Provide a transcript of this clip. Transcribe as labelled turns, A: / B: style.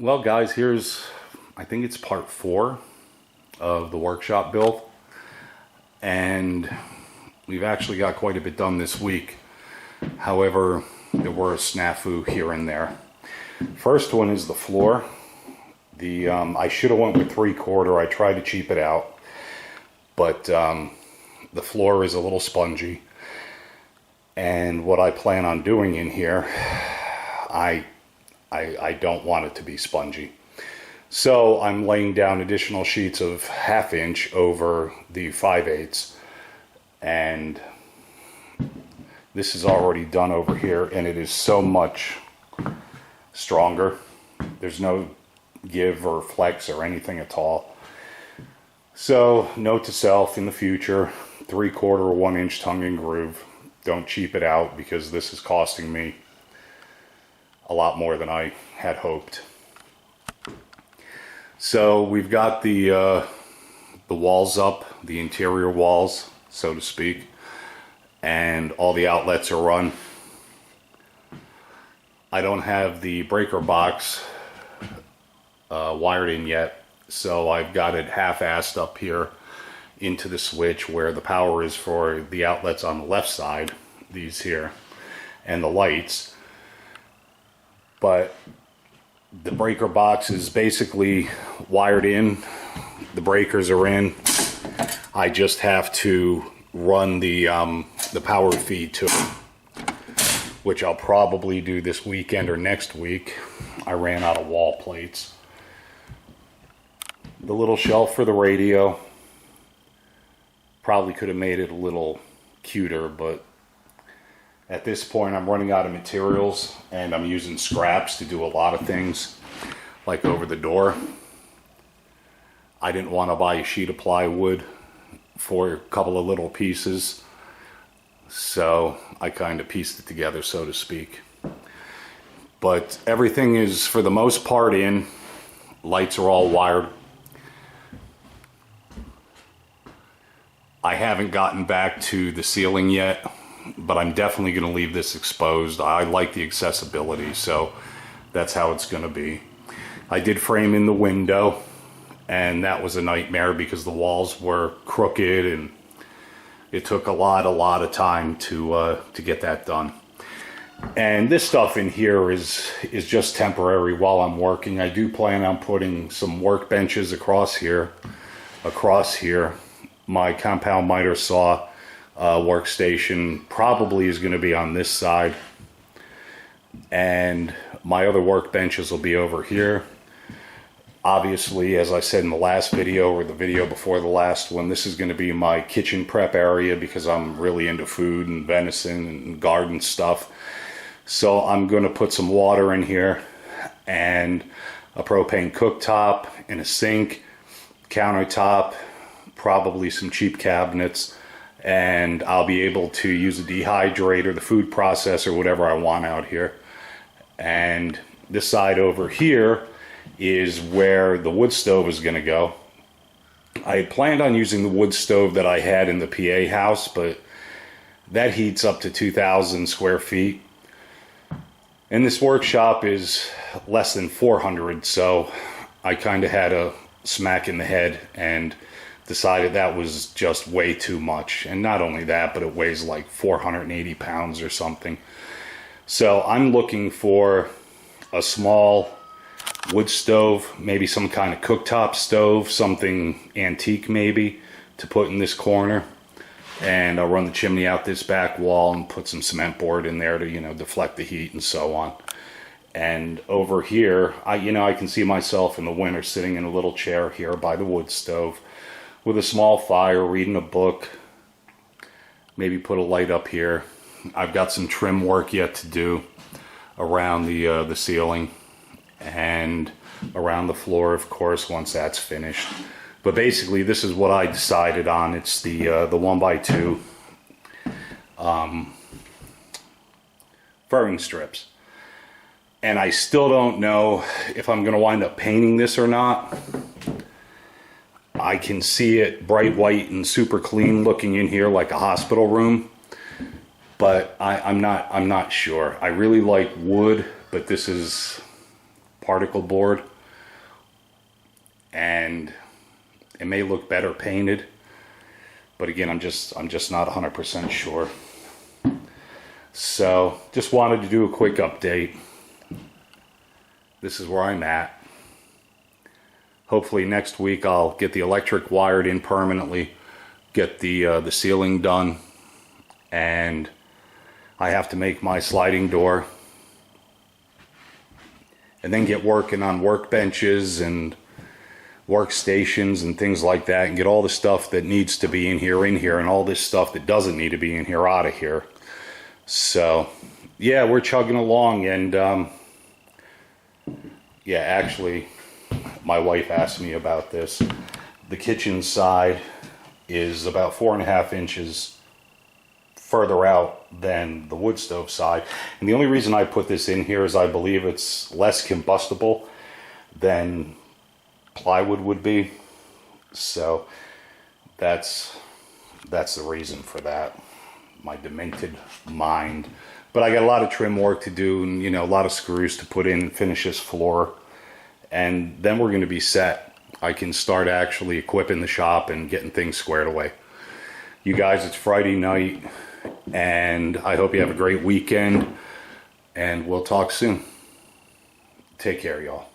A: Well, guys, I think it's part 4 of the workshop build, and we've actually got quite a bit done this week. However, there were a snafu here and there. First one is the floor. I should have went with 3/4. I tried to cheap it out, but the floor is a little spongy, and what I plan on doing in here, I don't want it to be spongy. So I'm laying down additional sheets of 1/2 inch over the 5/8, and this is already done over here, and it is so much stronger. There's no give or flex or anything at all. So note to self, in the future, 3/4 or 1 inch tongue and groove. Don't cheap it out, because this is costing me a lot more than I had hoped. So we've got the walls up, the interior walls, so to speak, and all the outlets are run. I don't have the breaker box wired in yet, so I've got it half-assed up here into the switch where the power is for the outlets on the left side, these here, and the lights. But the breaker box is basically wired in, the breakers are in. I just have to run the power feed to it, which I'll probably do this weekend or next week. I ran out of wall plates. The little shelf for the radio, probably could have made it a little cuter, but at this point I'm running out of materials, and I'm using scraps to do a lot of things, like over the door. I didn't want to buy a sheet of plywood for a couple of little pieces, so I kind of pieced it together, so to speak. But everything is, for the most part, in. Lights are all wired. I haven't gotten back to the ceiling yet, but I'm definitely going to leave this exposed. I like the accessibility, so that's how it's going to be. I did frame in the window, and that was a nightmare because the walls were crooked, and it took a lot of time to get that done. And this stuff in here is just temporary while I'm working. I do plan on putting some workbenches across here. My compound miter saw workstation probably is going to be on this side, and my other workbenches will be over here. Obviously, as I said in the last video, or the video before the last one, this is going to be my kitchen prep area because I'm really into food and venison and garden stuff. So I'm going to put some water in here, and a propane cooktop, and a sink, countertop, probably some cheap cabinets, and I'll be able to use a dehydrator, the food processor, whatever I want out here. And this side over here is where the wood stove is going to go. I had planned on using the wood stove that I had in the PA house, but that heats up to 2,000 square feet. And this workshop is less than 400, so I kind of had a smack in the head and decided that was just way too much. And not only that, but it weighs like 480 pounds or something. So I'm looking for a small wood stove, maybe some kind of cooktop stove, something antique maybe, to put in this corner. And I'll run the chimney out this back wall and put some cement board in there to, deflect the heat and so on. And over here, I can see myself in the winter sitting in a little chair here by the wood stove with a small fire, reading a book, maybe put a light up here. I've got some trim work yet to do around the ceiling and around the floor, of course, once that's finished. But basically, this is what I decided on. It's the 1x2 furring strips. And I still don't know if I'm going to wind up painting this or not. I can see it bright white and super clean looking in here like a hospital room, but I'm not sure. I really like wood, but this is particle board, and it may look better painted, but again, I'm just not 100% sure. So just wanted to do a quick update. This is where I'm at. Hopefully next week I'll get the electric wired in permanently, get the ceiling done, and I have to make my sliding door, and then get working on workbenches and workstations and things like that, and get all the stuff that needs to be in here, and all this stuff that doesn't need to be in here out of here. So yeah, we're chugging along. And yeah, actually my wife asked me about this. The kitchen side is about 4.5 inches further out than the wood stove side, and the only reason I put this in here is I believe it's less combustible than plywood would be. So that's the reason for that. My demented mind. But I got a lot of trim work to do, and a lot of screws to put in and finish this floor, and then we're going to be set. I can start actually equipping the shop and getting things squared away. You guys, it's Friday night, and I hope you have a great weekend, and we'll talk soon. Take care, y'all.